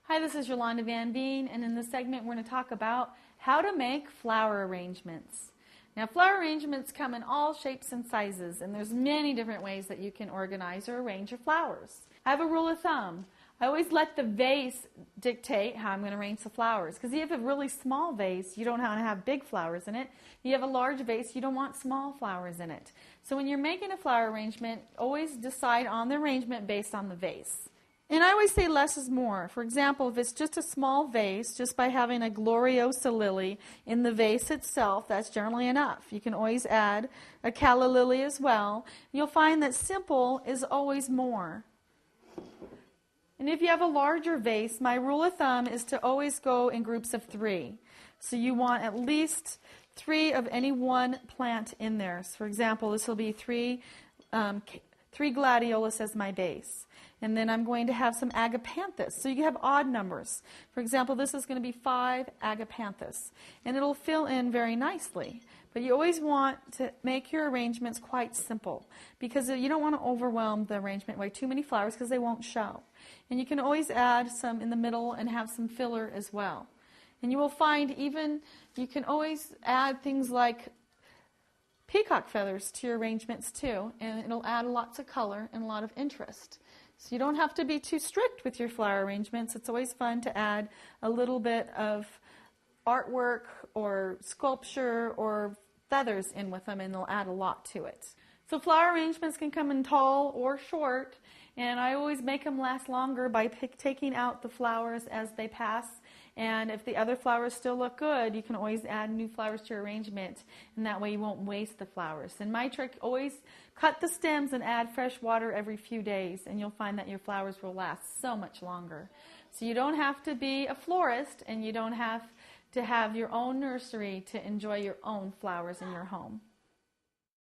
Hi, this is Yolanda Van Veen, and in this segment we're going to talk about how to make flower arrangements. Now, flower arrangements come in all shapes and sizes, and there's many different ways that you can organize or arrange your flowers. I have a rule of thumb. I always let the vase dictate how I'm going to arrange the flowers, because if you have a really small vase, you don't want to have big flowers in it. If you have a large vase, you don't want small flowers in it. So when you're making a flower arrangement, always decide on the arrangement based on the vase. And I always say less is more. For example, if it's just a small vase, just by having a gloriosa lily in the vase itself, that's generally enough. You can always add a calla lily as well. You'll find that simple is always more. And if you have a larger vase, my rule of thumb is to always go in groups of 3. So you want at least 3 of any one plant in there. So for example, this will be 3 gladiolus as my base. And then I'm going to have some agapanthus. So you have odd numbers. For example, this is going to be 5 agapanthus. And it'll fill in very nicely. But you always want to make your arrangements quite simple, because you don't want to overwhelm the arrangement by too many flowers, because they won't show. And you can always add some in the middle and have some filler as well. And you will find even you can always add things like peacock feathers to your arrangements too, and it'll add lots of color and a lot of interest. So you don't have to be too strict with your flower arrangements. It's always fun to add a little bit of artwork or sculpture or feathers in with them, and they'll add a lot to it. So flower arrangements can come in tall or short, and I always make them last longer by taking out the flowers as they pass. And if the other flowers still look good, you can always add new flowers to your arrangement, and that way you won't waste the flowers. And my trick, always cut the stems and add fresh water every few days, and you'll find that your flowers will last so much longer. So you don't have to be a florist, and you don't have to have your own nursery to enjoy your own flowers in your home.